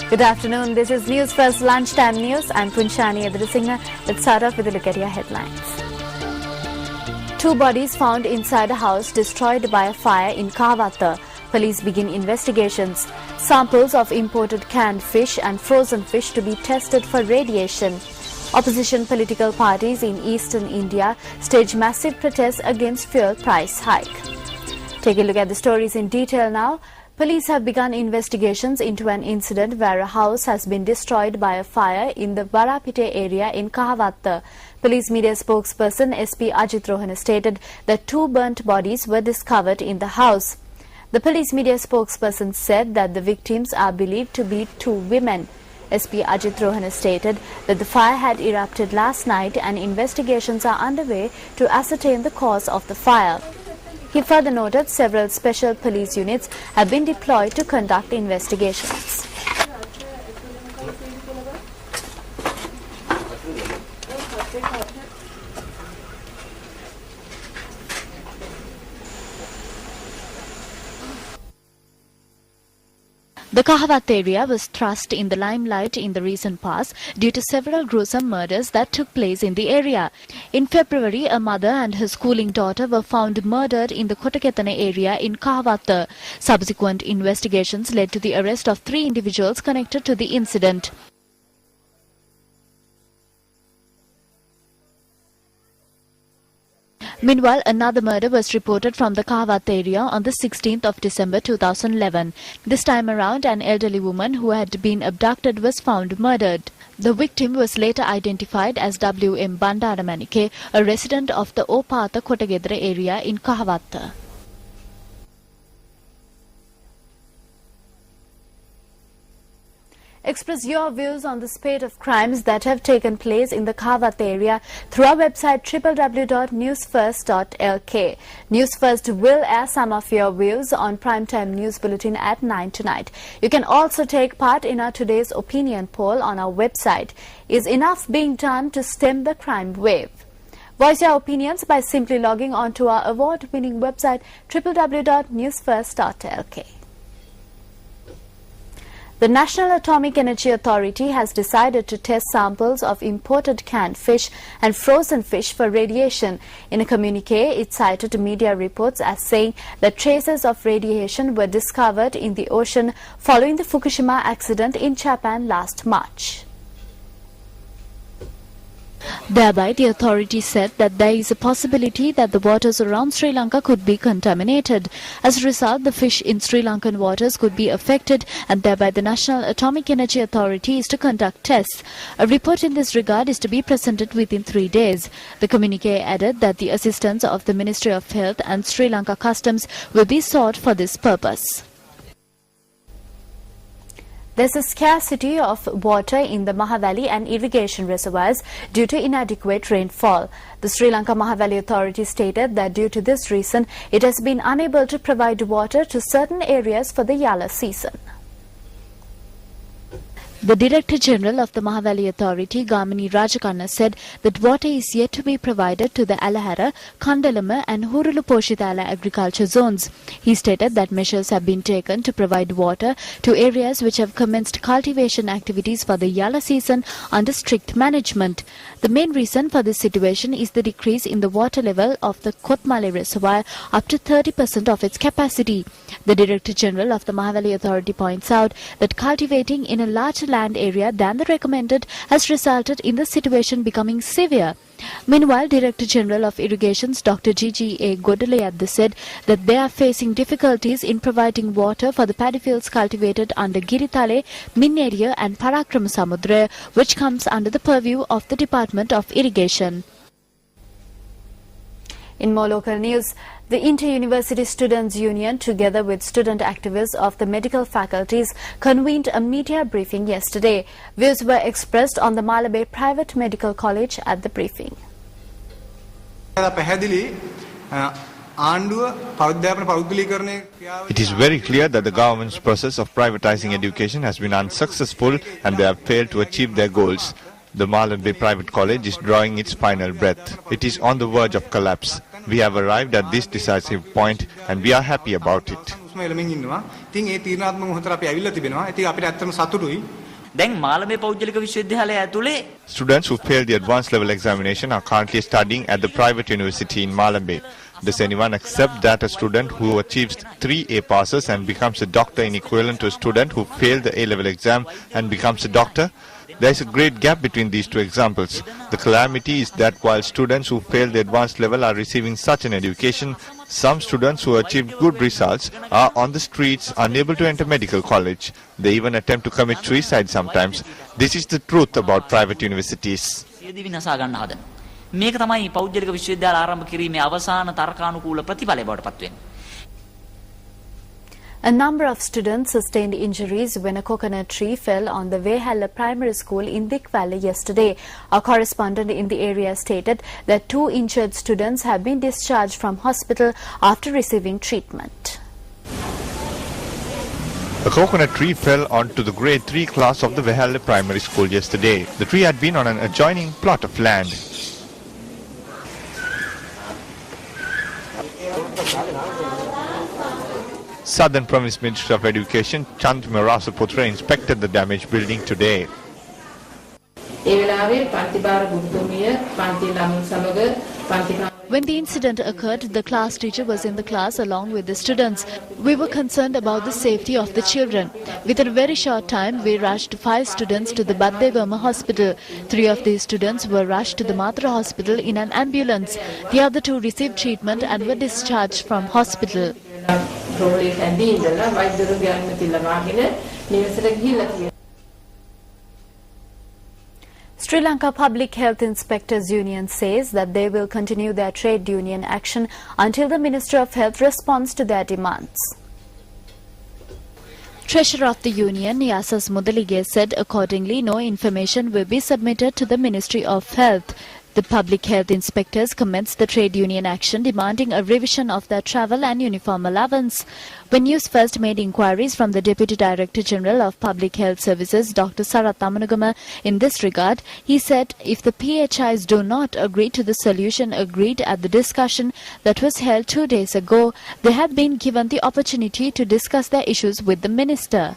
Good afternoon. This is News First Lunchtime News. I'm Punchani Adrisingha. Let's start off with a look at your headlines. 2 bodies found inside a house destroyed by a fire in Kahawatha. Police begin investigations. Samples of imported canned fish and frozen fish to be tested for radiation. Opposition political parties in eastern India stage massive protests against fuel price hike. Take a look at the stories in detail now. Police have begun investigations into an incident where a house has been destroyed by a fire in the Varapite area in Kahawatha. Police media spokesperson SP Ajit Rohana stated that 2 burnt bodies were discovered in the house. The police media spokesperson said that the victims are believed to be 2 women. SP Ajit Rohana stated that the fire had erupted last night and investigations are underway to ascertain the cause of the fire. He further noted several special police units have been deployed to conduct investigations. The Kahawatha area was thrust in the limelight in the recent past due to several gruesome murders that took place in the area. In February, a mother and her schooling daughter were found murdered in the Kotakethana area in Kahawatha. Subsequent investigations led to the arrest of 3 individuals connected to the incident. Meanwhile, another murder was reported from the Kahawatha area on the 16th of December 2011. This time around, an elderly woman who had been abducted was found murdered. The victim was later identified as W.M. Bandaramanike, a resident of the Opatha Kotagedra area in Kahawatha. Express your views on the spate of crimes that have taken place in the Kahawatha area through our website www.newsfirst.lk. News First will air some of your views on Primetime News Bulletin at 9 tonight. You can also take part in our today's opinion poll on our website. Is enough being done to stem the crime wave? Voice your opinions by simply logging on to our award-winning website www.newsfirst.lk. The National Atomic Energy Authority has decided to test samples of imported canned fish and frozen fish for radiation. In a communique, it cited media reports as saying that traces of radiation were discovered in the ocean following the Fukushima accident in Japan last March. Thereby, the authority said that there is a possibility that the waters around Sri Lanka could be contaminated. As a result, the fish in Sri Lankan waters could be affected, and thereby the National Atomic Energy Authority is to conduct tests. A report in this regard is to be presented within 3 days. The communique added that the assistance of the Ministry of Health and Sri Lanka Customs will be sought for this purpose. There's a scarcity of water in the Maha Valley and irrigation reservoirs due to inadequate rainfall. The Sri Lanka Maha Valley Authority stated that due to this reason, it has been unable to provide water to certain areas for the Yala season. The Director General of the Maha Valley Authority, Gamini Rajakanna, said that water is yet to be provided to the Alahara, Kandalama and Hurulu Poshitala agriculture zones. He stated that measures have been taken to provide water to areas which have commenced cultivation activities for the Yala season under strict management. The main reason for this situation is the decrease in the water level of the Kotmale reservoir up to 30% of its capacity. The Director General of the Maha Valley Authority points out that cultivating in a larger land area than the recommended has resulted in the situation becoming severe. Meanwhile, Director General of Irrigations Dr. G.G.A. Godalayadda said that they are facing difficulties in providing water for the paddy fields cultivated under Giritale, Minneria and Parakrama Samudra, which comes under the purview of the Department of Irrigation. In more local news, the Inter-University Students' Union, together with student activists of the medical faculties, convened a media briefing yesterday. Views were expressed on the Malabe Private Medical College at the briefing. It is very clear that the government's process of privatizing education has been unsuccessful and they have failed to achieve their goals. The Malabe Private College is drawing its final breath. It is on the verge of collapse. We have arrived at this decisive point and we are happy about it. උස්ම එළමින් ඉන්නවා. ඉතින් ඒ තීරණාත්මක මොහොතට අපි ඇවිල්ලා තිබෙනවා. ඉතින් අපිට ඇත්තටම සතුටුයි. දැන් මාළඹේ පෞද්ගලික විශ්වවිද්‍යාලය ඇතුලේ Students who failed the advanced level examination are currently studying at the private university in Malambe. Does anyone accept that a student who achieves 3 A passes and becomes a doctor is equivalent to a student who failed the A-level exam and becomes a doctor? There is a great gap between these two examples. The calamity is that while students who fail the advanced level are receiving such an education, some students who achieved good results are on the streets, unable to enter medical college. They even attempt to commit suicide sometimes. This is the truth about private universities. සියදිවි නසා ගන්න හදන. මේක තමයි පෞද්ගලික විශ්වවිද්‍යාල ආරම්භ කිරීමේ අවසාන තර්කානුකූල ප්‍රතිඵලය බවට පත් වෙන්නේ. A number of students sustained injuries when a coconut tree fell on the Vehalla Primary School in Dik Valley yesterday. Our correspondent in the area stated that 2 injured students have been discharged from hospital after receiving treatment. A coconut tree fell onto the grade 3 class of the Vehalla Primary School yesterday. The tree had been on an adjoining plot of land. Southern Province Minister of Education Chand Merasaputra inspected the damaged building today. When the incident occurred, the class teacher was in the class along with the students. We were concerned about the safety of the children. Within a very short time, we rushed 5 students to the Baddegama hospital. 3 of these students were rushed to the Mathura hospital in an ambulance. The other 2 received treatment and were discharged from hospital. Sri Lanka Public Health Inspectors Union says that they will continue their trade union action until the Minister of Health responds to their demands. Treasurer of the union, Yasas Mudalige, said accordingly no information will be submitted to the Ministry of Health. The public health inspectors commenced the trade union action demanding a revision of their travel and uniform allowance. When News First made inquiries from the Deputy Director General of Public Health Services, Dr. Sarath Amanugama, in this regard, he said if the PHIs do not agree to the solution agreed at the discussion that was held 2 days ago, they had been given the opportunity to discuss their issues with the minister.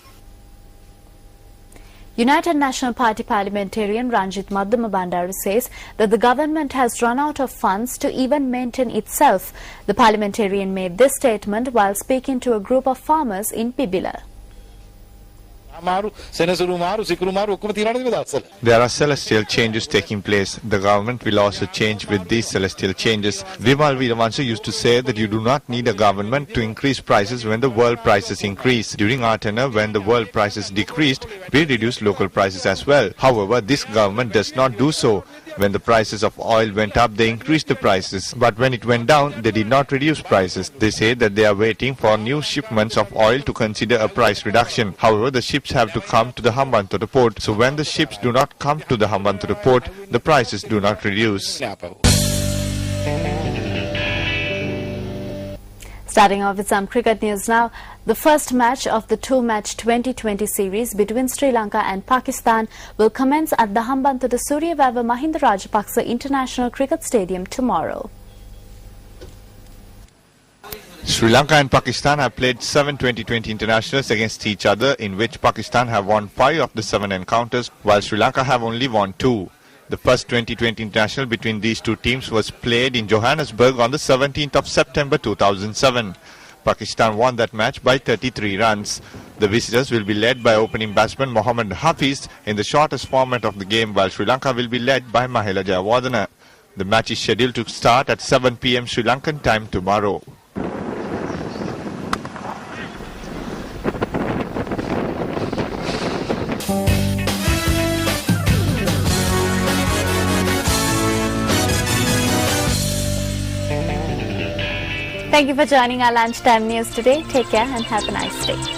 United National Party parliamentarian Ranjit Maddama Bandaru says that the government has run out of funds to even maintain itself. The parliamentarian made this statement while speaking to a group of farmers in Pibila. There are celestial changes taking place. The government will also change with these celestial changes. Vimal Veeravansa used to say that you do not need a government to increase prices when the world prices increase. During our tenure, when the world prices decreased, we reduced local prices as well. However, this government does not do so. When the prices of oil went up, they increased the prices. But when it went down, they did not reduce prices. They say that they are waiting for new shipments of oil to consider a price reduction. However, the ships have to come to the Hambantota port. So when the ships do not come to the Hambantota port, the prices do not reduce. Starting off with some cricket news now. The first match of the 2-match 2020 series between Sri Lanka and Pakistan will commence at the Hambantota Suryawava Mahinda Rajapaksa International Cricket Stadium tomorrow. Sri Lanka and Pakistan have played 7 2020 internationals against each other, in which Pakistan have won 5 of the 7 encounters, while Sri Lanka have only won 2. The first 2020 international between these two teams was played in Johannesburg on the 17th of September 2007. Pakistan won that match by 33 runs. The visitors will be led by opening batsman Mohammad Hafiz in the shortest format of the game, while Sri Lanka will be led by Mahela Jayawardene. The match is scheduled to start at 7 p.m. Sri Lankan time tomorrow. Thank you for joining our lunchtime news today. Take care and have a nice day.